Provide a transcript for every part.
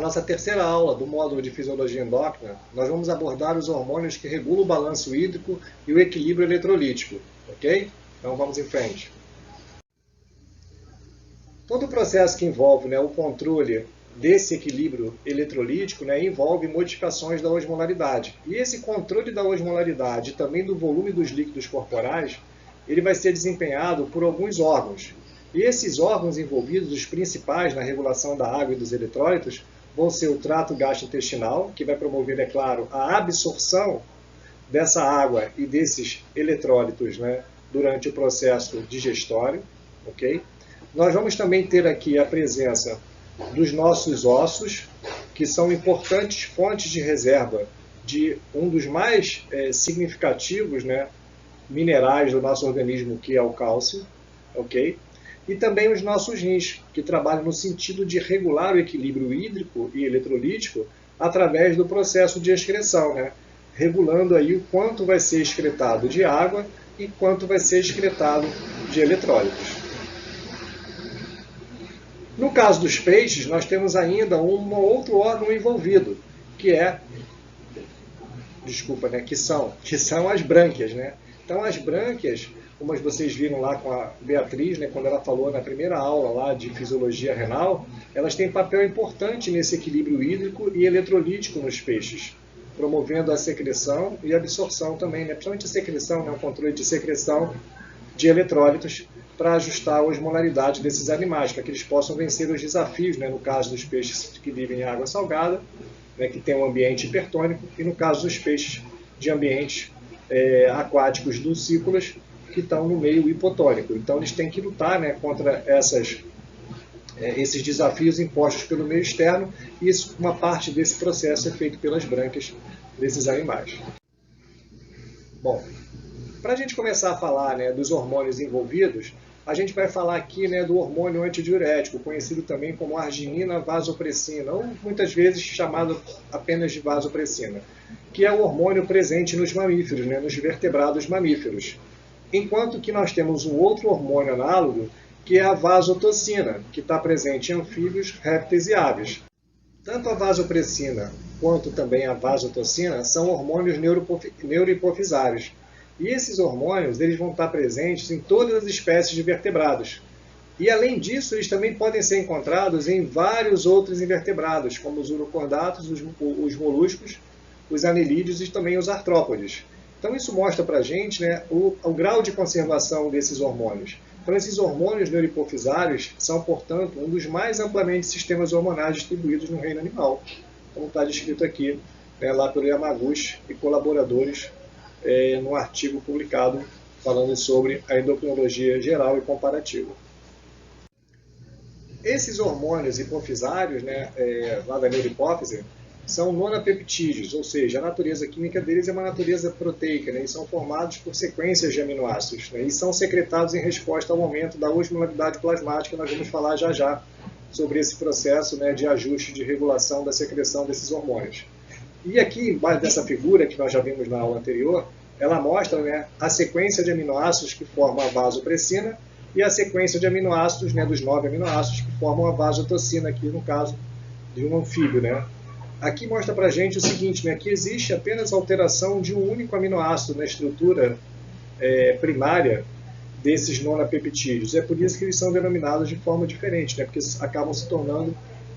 nossa terceira aula do módulo de Fisiologia Endócrina, nós vamos abordar os hormônios que regulam o balanço hídrico e o equilíbrio eletrolítico, ok? Então vamos em frente. Todo o processo que envolve o controle desse equilíbrio eletrolítico envolve modificações da osmolaridade. E esse controle da osmolaridade e também do volume dos líquidos corporais, ele vai ser desempenhado por alguns órgãos. E esses órgãos envolvidos, os principais na regulação da água e dos eletrólitos, vão ser o trato gastrointestinal, que vai promover, é claro, a absorção dessa água e desses eletrólitos durante o processo digestório, ok? Nós vamos também ter aqui a presença dos nossos ossos, que são importantes fontes de reserva de um dos mais significativos minerais do nosso organismo, que é o cálcio, ok? E também os nossos rins, que trabalham no sentido de regular o equilíbrio hídrico e eletrolítico através do processo de excreção, regulando aí o quanto vai ser excretado de água e quanto vai ser excretado de eletrólitos. No caso dos peixes, nós temos ainda um outro órgão envolvido, que são as brânquias, Então as brânquias, como vocês viram lá com a Beatriz, quando ela falou na primeira aula lá de fisiologia renal, elas têm papel importante nesse equilíbrio hídrico e eletrolítico nos peixes, promovendo a secreção e a absorção também, principalmente a secreção, o controle de secreção de eletrólitos, para ajustar a osmolaridade desses animais, para que eles possam vencer os desafios, no caso dos peixes que vivem em água salgada, que tem um ambiente hipertônico, e no caso dos peixes de ambientes aquáticos dulcícolas, que estão no meio hipotônico. Então eles têm que lutar contra esses desafios impostos pelo meio externo, e uma parte desse processo é feito pelas brânquias desses animais. Bom, para a gente começar a falar dos hormônios envolvidos, a gente vai falar aqui do hormônio antidiurético, conhecido também como arginina vasopressina, ou muitas vezes chamado apenas de vasopressina, que é o hormônio presente nos mamíferos, nos vertebrados mamíferos. Enquanto que nós temos um outro hormônio análogo, que é a vasotocina, que está presente em anfíbios, répteis e aves. Tanto a vasopressina quanto também a vasotocina são hormônios neurohipofisários. E esses hormônios eles vão estar presentes em todas as espécies de vertebrados. E além disso, eles também podem ser encontrados em vários outros invertebrados, como os urocordatos, os moluscos, os anelídeos e também os artrópodes. Então isso mostra para a gente o grau de conservação desses hormônios. Então esses hormônios neurohipofisários são, portanto, um dos mais amplamente sistemas hormonais distribuídos no reino animal, como está descrito aqui lá pelo Yamaguchi e colaboradores num artigo publicado falando sobre a endocrinologia geral e comparativa. Esses hormônios hipofisários, lá da neurohipófise, são nonapeptídeos, ou seja, a natureza química deles é uma natureza proteica, e são formados por sequências de aminoácidos, e são secretados em resposta ao aumento da osmolaridade plasmática. Nós vamos falar já sobre esse processo de ajuste de regulação da secreção desses hormônios. E aqui, embaixo dessa figura que nós já vimos na aula anterior, ela mostra a sequência de aminoácidos que formam a vasopressina e a sequência de aminoácidos, dos 9 aminoácidos que formam a vasotocina, aqui no caso de um anfíbio. Aqui mostra para a gente o seguinte, que existe apenas alteração de um único aminoácido na estrutura primária desses nonapeptídeos. É por isso que eles são denominados de forma diferente, porque acabam se tornando,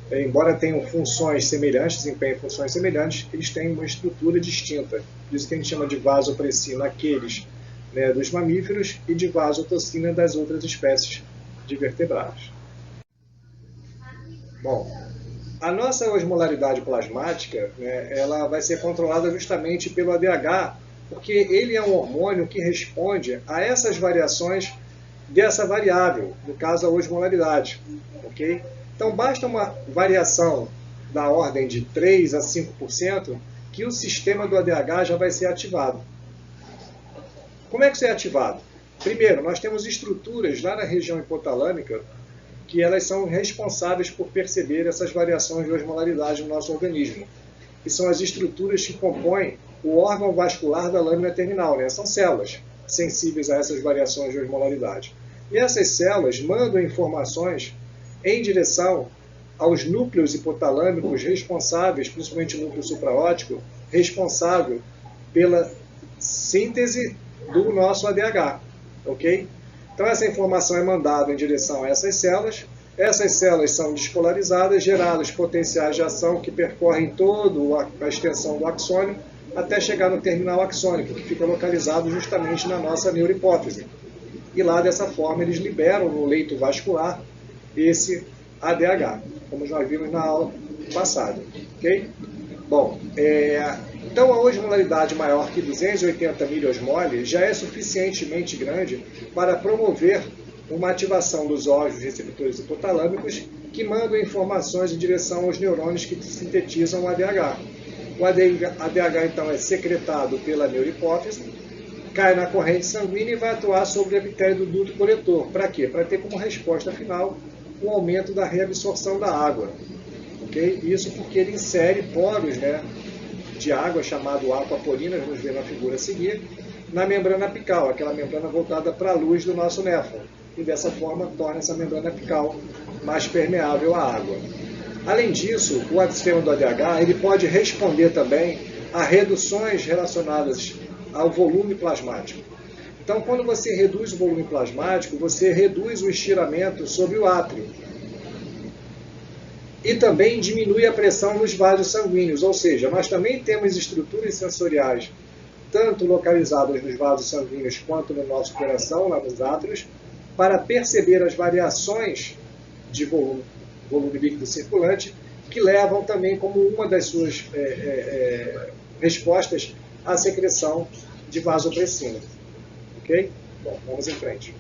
embora tenham funções semelhantes, desempenhem funções semelhantes, eles têm uma estrutura distinta. Por isso que a gente chama de vasopressina aqueles dos mamíferos e de vasotocina das outras espécies de vertebrados. Bom, a nossa osmolaridade plasmática ela vai ser controlada justamente pelo ADH, porque ele é um hormônio que responde a essas variações dessa variável, no caso a osmolaridade. Okay? Então basta uma variação da ordem de 3 a 5% que o sistema do ADH já vai ser ativado. Como é que isso é ativado? Primeiro, nós temos estruturas lá na região hipotalâmica que elas são responsáveis por perceber essas variações de osmolaridade no nosso organismo. Que são as estruturas que compõem o órgão vascular da lâmina terminal. São células sensíveis a essas variações de osmolaridade. E essas células mandam informações em direção aos núcleos hipotalâmicos responsáveis, principalmente o núcleo supraóptico, responsável pela síntese do nosso ADH, ok? Então essa informação é mandada em direção a essas células são despolarizadas, geradas potenciais de ação que percorrem toda a extensão do axônio até chegar no terminal axônico, que fica localizado justamente na nossa neurohipófise. E lá, dessa forma, eles liberam no leito vascular esse ADH, como nós vimos na aula passada. Ok? Bom, então a osmolaridade maior que 280 miliosmole já é suficientemente grande para promover uma ativação dos órgãos receptores hipotalâmicos que mandam informações em direção aos neurônios que sintetizam o ADH. O ADH, então, é secretado pela neurohipófise, cai na corrente sanguínea e vai atuar sobre o epitélio do duto coletor. Para quê? Para ter como resposta final o aumento da reabsorção da água. Okay? Isso porque ele insere poros, né, de água, chamado aquaporinas, vamos ver na figura a seguir, na membrana apical, aquela membrana voltada para a luz do nosso néfron. E dessa forma torna essa membrana apical mais permeável à água. Além disso, o sistema do ADH ele pode responder também a reduções relacionadas ao volume plasmático. Então, quando você reduz o volume plasmático, você reduz o estiramento sobre o átrio. E também diminui a pressão nos vasos sanguíneos, ou seja, nós também temos estruturas sensoriais, tanto localizadas nos vasos sanguíneos quanto no nosso coração, lá nos átrios, para perceber as variações de volume líquido circulante, que levam também como uma das suas respostas à secreção de vasopressina. Ok? Bom, vamos em frente.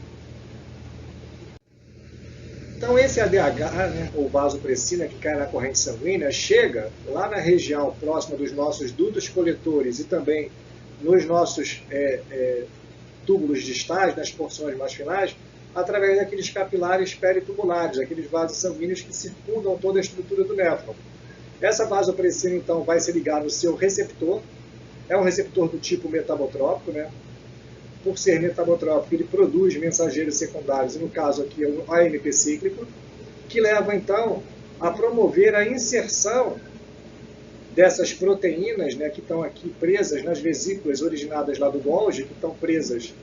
Então esse ADH, né, ou vasopressina que cai na corrente sanguínea, chega lá na região próxima dos nossos dutos coletores e também nos nossos túbulos distais, nas porções mais finais, através daqueles capilares peritubulares, aqueles vasos sanguíneos que circundam toda a estrutura do néfron. Essa vasopressina, então, vai se ligar no seu receptor. É um receptor do tipo metabotrópico, né? Por ser metabotrópico, ele produz mensageiros secundários, e no caso aqui é o AMP cíclico, que leva, então, a promover a inserção dessas proteínas, né, que estão aqui presas nas vesículas originadas lá do Golgi, que estão presas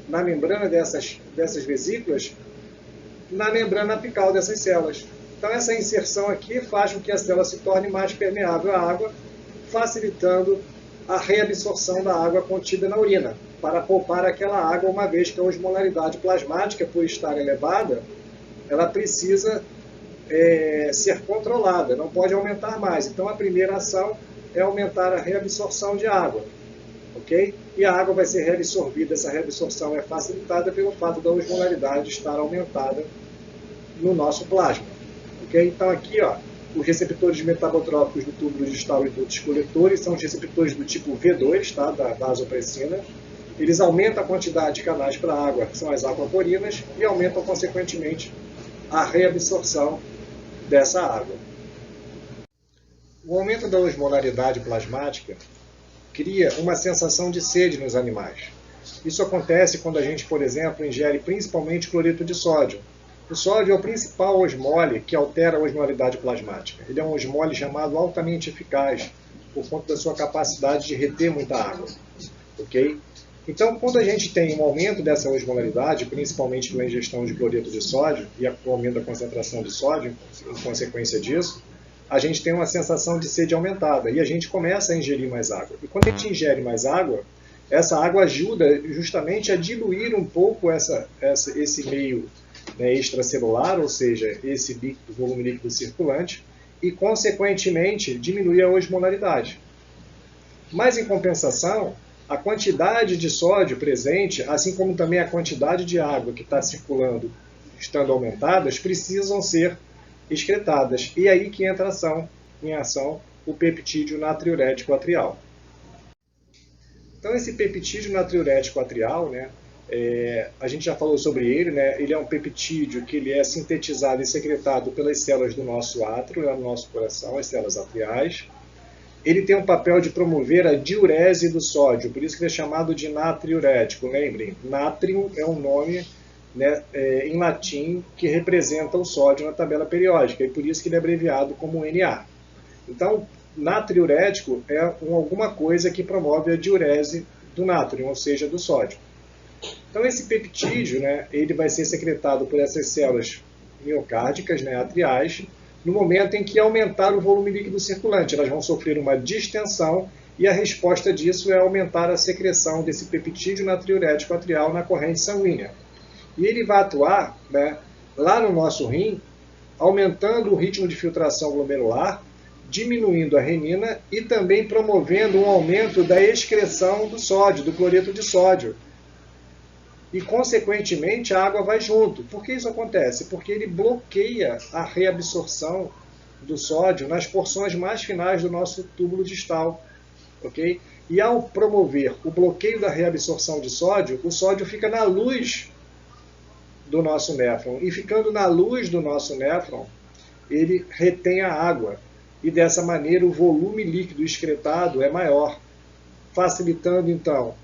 na membrana dessas vesículas, na membrana apical dessas células. Então essa inserção aqui faz com que a célula se torne mais permeável à água, facilitando a reabsorção da água contida na urina, para poupar aquela água, uma vez que a osmolaridade plasmática, por estar elevada, ela precisa ser controlada, não pode aumentar mais. Então a primeira ação é aumentar a reabsorção de água. Okay? E a água vai ser reabsorvida, essa reabsorção é facilitada pelo fato da osmolaridade estar aumentada no nosso plasma. Okay? Então aqui, ó, os receptores metabotrópicos do túbulo distal e dutos coletores são os receptores do tipo V2, tá? Da vasopressina. Eles aumentam a quantidade de canais para a água, que são as aquaporinas, e aumentam, consequentemente, a reabsorção dessa água. O aumento da osmolaridade plasmática cria uma sensação de sede nos animais. Isso acontece quando a gente, por exemplo, ingere principalmente cloreto de sódio. O sódio é o principal osmole que altera a osmolaridade plasmática. Ele é um osmole chamado altamente eficaz, por conta da sua capacidade de reter muita água. Okay? Então, quando a gente tem um aumento dessa osmolaridade, principalmente pela ingestão de cloreto de sódio e o aumento da concentração de sódio, em consequência disso, a gente tem uma sensação de sede aumentada e a gente começa a ingerir mais água. E quando a gente ingere mais água, essa água ajuda justamente a diluir um pouco esse meio, né, extracelular, ou seja, esse volume líquido circulante, e, consequentemente, diminuir a osmolaridade. Mas, em compensação, a quantidade de sódio presente, assim como também a quantidade de água que está circulando, estando aumentadas, precisam ser excretadas. E aí que entra em ação o peptídeo natriurético atrial. Então esse peptídeo natriurético atrial, né, a gente já falou sobre ele, né, ele é um peptídeo que ele é sintetizado e secretado pelas células do nosso átrio, do nosso coração, as células atriais. Ele tem um papel de promover a diurese do sódio, por isso que ele é chamado de natriurético. Lembrem, nátrium é um nome né, em latim, que representa o sódio na tabela periódica, e por isso que ele é abreviado como Na. Então, natriurético é alguma coisa que promove a diurese do nátrio, ou seja, do sódio. Então, esse peptídeo, né, ele vai ser secretado por essas células miocárdicas, né, atriais, no momento em que aumentar o volume líquido circulante. Elas vão sofrer uma distensão e a resposta disso é aumentar a secreção desse peptídeo natriurético atrial na corrente sanguínea. E ele vai atuar, né, lá no nosso rim, aumentando o ritmo de filtração glomerular, diminuindo a renina e também promovendo um aumento da excreção do sódio, do cloreto de sódio. E, consequentemente, a água vai junto. Por que isso acontece? Porque ele bloqueia a reabsorção do sódio nas porções mais finais do nosso túbulo distal. Okay? E ao promover o bloqueio da reabsorção de sódio, o sódio fica na luz do nosso néfron. E ficando na luz do nosso néfron, ele retém a água. E dessa maneira o volume líquido excretado é maior, facilitando então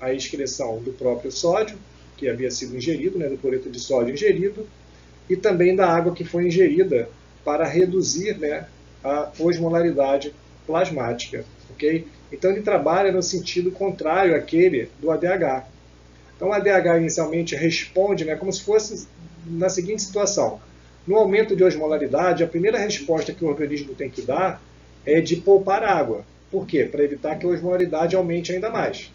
a excreção do próprio sódio, que havia sido ingerido, né, do cloreto de sódio ingerido, e também da água que foi ingerida para reduzir, né, a osmolaridade plasmática. Okay? Então ele trabalha no sentido contrário àquele do ADH. Então o ADH inicialmente responde, né, como se fosse na seguinte situação. No aumento de osmolaridade, a primeira resposta que o organismo tem que dar é de poupar água. Por quê? Para evitar que a osmolaridade aumente ainda mais.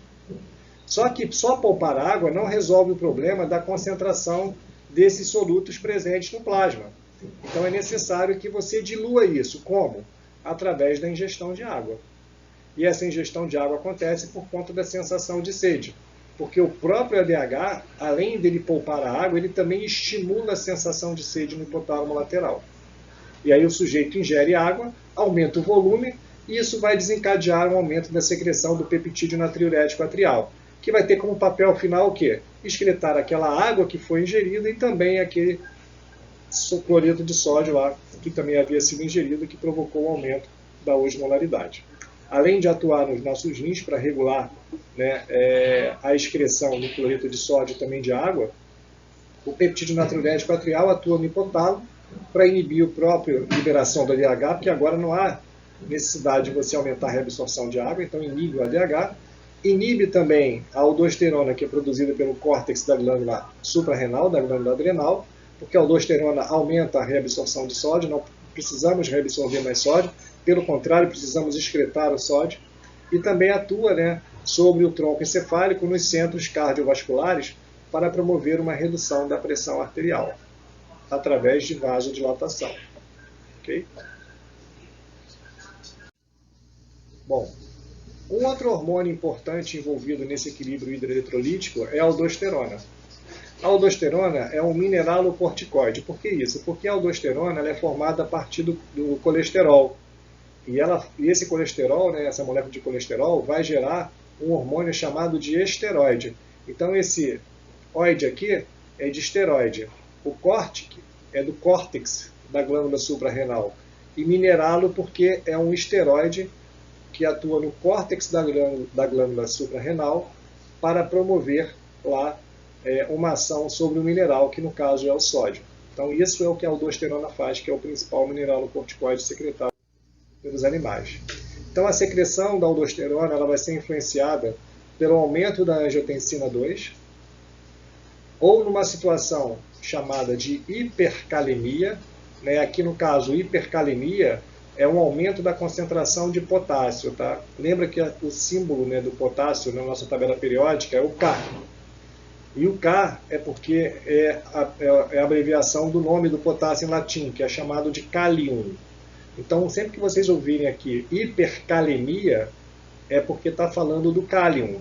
Só que só poupar água não resolve o problema da concentração desses solutos presentes no plasma. Então é necessário que você dilua isso. Como? Através da ingestão de água. E essa ingestão de água acontece por conta da sensação de sede. Porque o próprio ADH, além dele poupar a água, ele também estimula a sensação de sede no hipotálamo lateral. E aí o sujeito ingere água, aumenta o volume, e isso vai desencadear um aumento da secreção do peptídeo natriurético atrial, que vai ter como papel final o quê? Excretar aquela água que foi ingerida e também aquele cloreto de sódio lá, que também havia sido ingerido, que provocou o aumento da osmolaridade. Além de atuar nos nossos rins para regular, né, a excreção do cloreto de sódio e também de água, o peptídeo natriurético atrial atua no hipotálamo para inibir a própria liberação do ADH, porque agora não há necessidade de você aumentar a reabsorção de água, então inibe o ADH. Inibe também a aldosterona, que é produzida pelo córtex da glândula suprarrenal, da glândula adrenal, porque a aldosterona aumenta a reabsorção de sódio, não precisamos reabsorver mais sódio, pelo contrário, precisamos excretar o sódio. E também atua, né, sobre o tronco encefálico nos centros cardiovasculares para promover uma redução da pressão arterial, através de vasodilatação. Okay? Bom, um outro hormônio importante envolvido nesse equilíbrio hidroeletrolítico é a aldosterona. A aldosterona é um mineralocorticoide. Por que isso? Porque a aldosterona ela é formada a partir do colesterol. E esse colesterol, né, essa molécula de colesterol, vai gerar um hormônio chamado de esteroide. Então esse oide aqui é de esteroide. O córtico é do córtex da glândula suprarrenal. E mineralo porque é um esteroide que atua no córtex da glândula suprarrenal para promover lá uma ação sobre o mineral, que no caso é o sódio. Então isso é o que a aldosterona faz, que é o principal mineralocorticoide secretado pelos animais. Então a secreção da aldosterona ela vai ser influenciada pelo aumento da angiotensina 2, ou numa situação chamada de hipercalemia, né? Aqui no caso hipercalemia é um aumento da concentração de potássio. Tá? Lembra que o símbolo, né, do potássio na nossa tabela periódica é o K. E o K é porque é a abreviação do nome do potássio em latim, que é chamado de calium. Então, sempre que vocês ouvirem aqui hipercalemia, é porque está falando do cálium.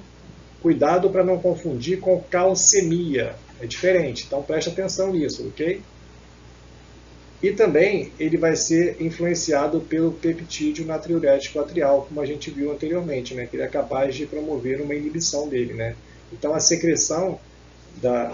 Cuidado para não confundir com calcemia. É diferente, então preste atenção nisso, ok? E também ele vai ser influenciado pelo peptídeo natriurético atrial, como a gente viu anteriormente, né? Que ele é capaz de promover uma inibição dele, né? Então a secreção da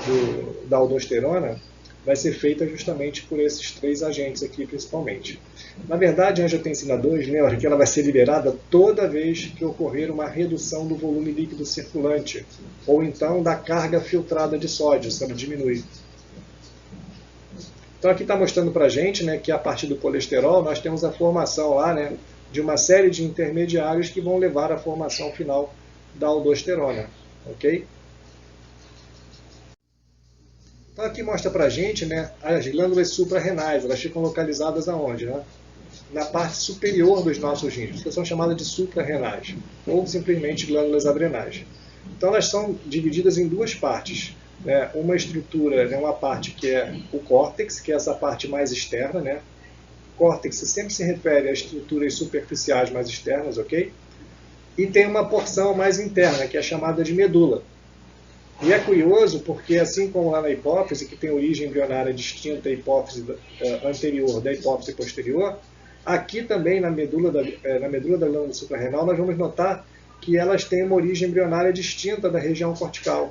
aldosterona vai ser feita justamente por esses 3 agentes aqui, principalmente. Na verdade, a angiotensina 2, lembra que ela vai ser liberada toda vez que ocorrer uma redução do volume líquido circulante, ou então da carga filtrada de sódio, se ela diminui. Então aqui está mostrando para a gente, né, que a partir do colesterol nós temos a formação lá, né, de uma série de intermediários que vão levar à formação final da aldosterona. Ok? Então aqui mostra para a gente, né, as glândulas suprarrenais, elas ficam localizadas aonde? Né? Na parte superior dos nossos rins, que são chamadas de suprarrenais, ou simplesmente glândulas adrenais. Então elas são divididas em 2 partes. Né? Uma estrutura, né, uma parte que é o córtex, que é essa parte mais externa. Né? Córtex sempre se refere a estruturas superficiais mais externas, ok? E tem uma porção mais interna, que é chamada de medula. E é curioso porque, assim como lá na hipófise, que tem origem embrionária distinta à hipófise anterior da hipófise posterior, aqui também na medula da glândula suprarrenal nós vamos notar que elas têm uma origem embrionária distinta da região cortical.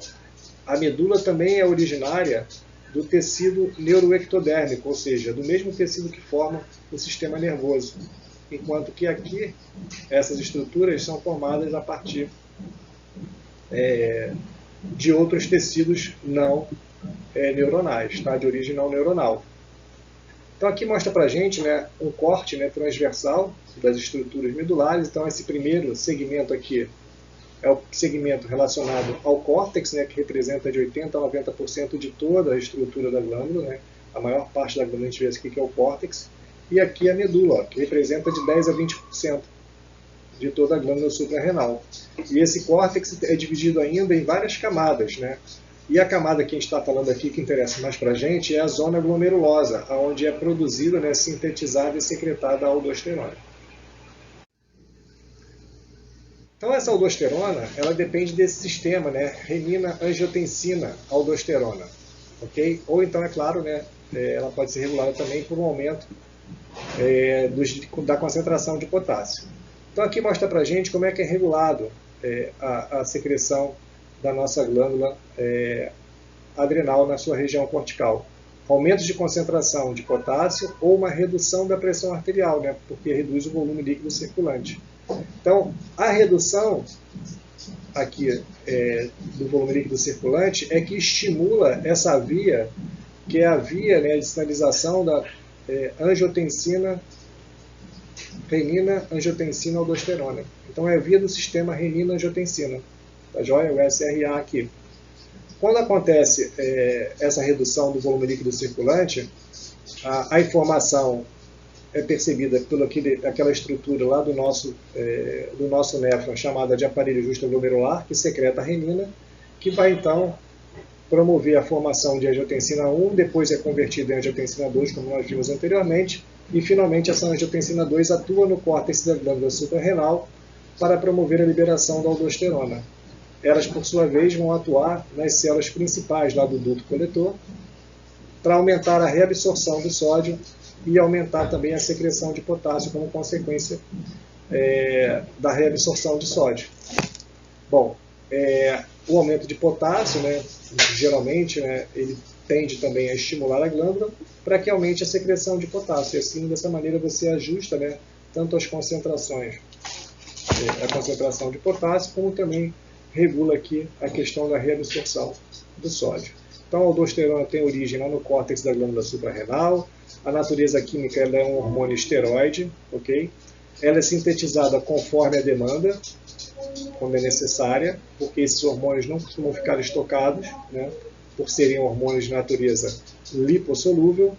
A medula também é originária do tecido neuroectodérmico, ou seja, do mesmo tecido que forma o sistema nervoso. Enquanto que aqui, essas estruturas são formadas a partir de outros tecidos não neuronais, tá? De origem não neuronal. Então aqui mostra para a gente, né, um corte, né, transversal das estruturas medulares. Então esse primeiro segmento aqui é o segmento relacionado ao córtex, né, que representa de 80% a 90% de toda a estrutura da glândula. Né? A maior parte da glândula a gente vê aqui que é o córtex. E aqui a medula, ó, que representa de 10% a 20% de toda a glândula suprarrenal. E esse córtex é dividido ainda em várias camadas. Né? E a camada que a gente está falando aqui, que interessa mais para a gente, é a zona glomerulosa, onde é produzida, né, sintetizada e secretada a aldosterona. Então essa aldosterona, ela depende desse sistema, né? Renina, angiotensina, aldosterona, ok? Ou então, é claro, né, ela pode ser regulada também por um aumento da concentração de potássio. Então aqui mostra pra gente como é que é regulado a secreção da nossa glândula adrenal na sua região cortical. Aumento de concentração de potássio ou uma redução da pressão arterial, né? Porque reduz o volume líquido circulante. Então, a redução aqui do volume líquido circulante é que estimula essa via, que é a via, né, de sinalização da angiotensina, renina, angiotensina, aldosterona. Então, é a via do sistema renina-angiotensina. Tá joia? O SRA aqui. Quando acontece essa redução do volume líquido circulante, a informação é percebida por aquela estrutura lá do nosso néfron, chamada de aparelho justoglomerular, que secreta a renina, que vai então promover a formação de angiotensina 1, depois é convertida em angiotensina 2, como nós vimos anteriormente, e finalmente essa angiotensina 2 atua no córtex da glândula suprarrenal para promover a liberação da aldosterona. Elas, por sua vez, vão atuar nas células principais lá do duto coletor para aumentar a reabsorção do sódio e aumentar também a secreção de potássio como consequência da reabsorção de sódio. Bom, o aumento de potássio, né, geralmente, né, ele tende também a estimular a glândula para que aumente a secreção de potássio. E assim, dessa maneira, você ajusta, né, tanto as concentrações, a concentração de potássio, como também regula aqui a questão da reabsorção do sódio. Então, a aldosterona tem origem lá no córtex da glândula suprarrenal. A natureza química ela é um hormônio esteroide, ok? Ela é sintetizada conforme a demanda, quando é necessária, porque esses hormônios não costumam ficar estocados, né, por serem hormônios de natureza lipossolúvel.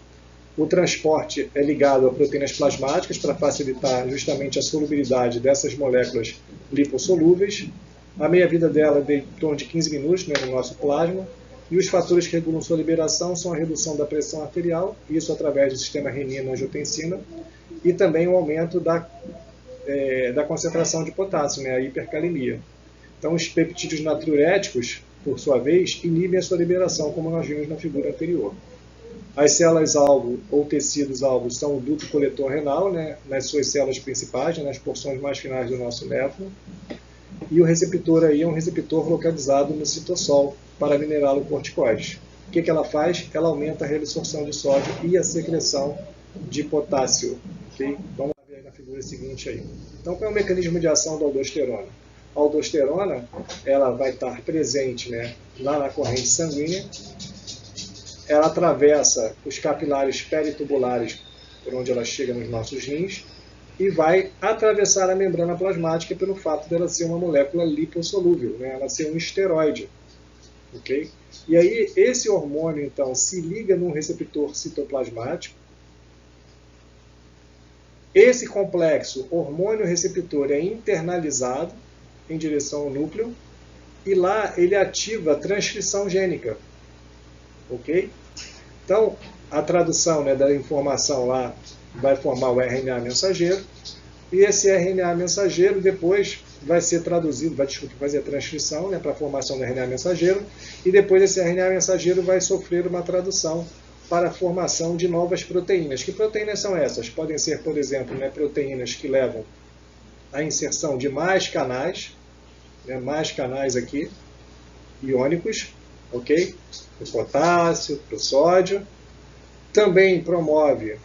O transporte é ligado a proteínas plasmáticas para facilitar justamente a solubilidade dessas moléculas lipossolúveis. A meia-vida dela é de em torno de 15 minutos, né, no nosso plasma. E os fatores que regulam sua liberação são a redução da pressão arterial, isso através do sistema renina-angiotensina, e também o aumento da concentração de potássio, né, a hipercalemia. Então, os peptídeos natriuréticos, por sua vez, inibem a sua liberação, como nós vimos na figura anterior. As células-alvo ou tecidos-alvo são o duto coletor renal, né, nas suas células principais, né, nas porções mais finais do nosso néfron. E o receptor aí é um receptor localizado no citosol para mineralocorticoides. que ela faz? Ela aumenta a reabsorção de sódio e a secreção de potássio. Okay? Vamos ver na figura seguinte aí. Então, qual é o mecanismo de ação da aldosterona? A aldosterona ela vai estar presente, né, lá na corrente sanguínea. Ela atravessa os capilares peritubulares, por onde ela chega nos nossos rins, e vai atravessar a membrana plasmática pelo fato dela ser uma molécula lipossolúvel, né? Ela ser um esteroide. Okay? E aí, esse hormônio, então, se liga num receptor citoplasmático. Esse complexo hormônio-receptor é internalizado em direção ao núcleo, e lá ele ativa a transcrição gênica. Ok? Então, a tradução, né, da informação lá vai formar o RNA mensageiro, e esse RNA mensageiro depois vai ser traduzido, vai fazer a transcrição, né, para a formação do RNA mensageiro, e depois esse RNA mensageiro vai sofrer uma tradução para a formação de novas proteínas. Que proteínas são essas? Podem ser, por exemplo, né, proteínas que levam à inserção de mais canais, né, mais canais aqui, iônicos, ok? Para o potássio, para o sódio. Também promove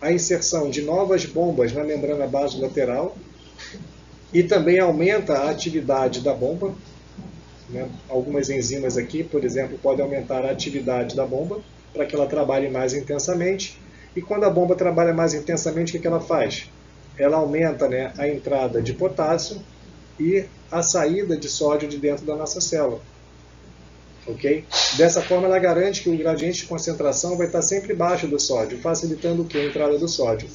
a inserção de novas bombas na membrana basolateral e também aumenta a atividade da bomba. Né? Algumas enzimas aqui, por exemplo, podem aumentar a atividade da bomba para que ela trabalhe mais intensamente. E quando a bomba trabalha mais intensamente, o que ela faz? Ela aumenta, né, a entrada de potássio e a saída de sódio de dentro da nossa célula. Okay? Dessa forma, ela garante que o gradiente de concentração vai estar sempre baixo do sódio, facilitando o quê? A entrada do sódio.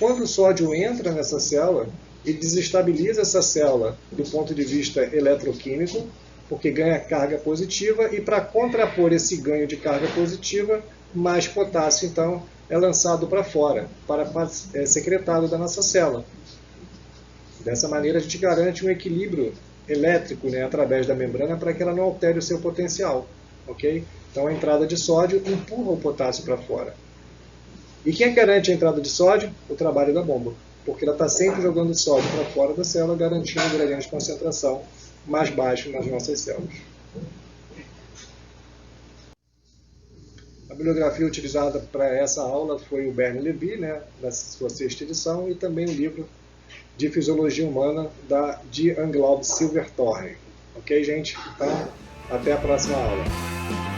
Quando o sódio entra nessa célula, ele desestabiliza essa célula do ponto de vista eletroquímico, porque ganha carga positiva, e para contrapor esse ganho de carga positiva, mais potássio, então, é lançado para fora, é secretado da nossa célula. Dessa maneira, a gente garante um equilíbrio elétrico, né, através da membrana, para que ela não altere o seu potencial. Okay? Então, a entrada de sódio empurra o potássio para fora. E quem garante a entrada de sódio? O trabalho da bomba, porque ela está sempre jogando sódio para fora da célula, garantindo um gradiente de concentração mais baixo nas nossas células. A bibliografia utilizada para essa aula foi o Bernie Levy, né, da sua 6ª edição, e também o livro de Fisiologia Humana de Anglaub Silverthorne. Ok, gente? Então, até a próxima aula.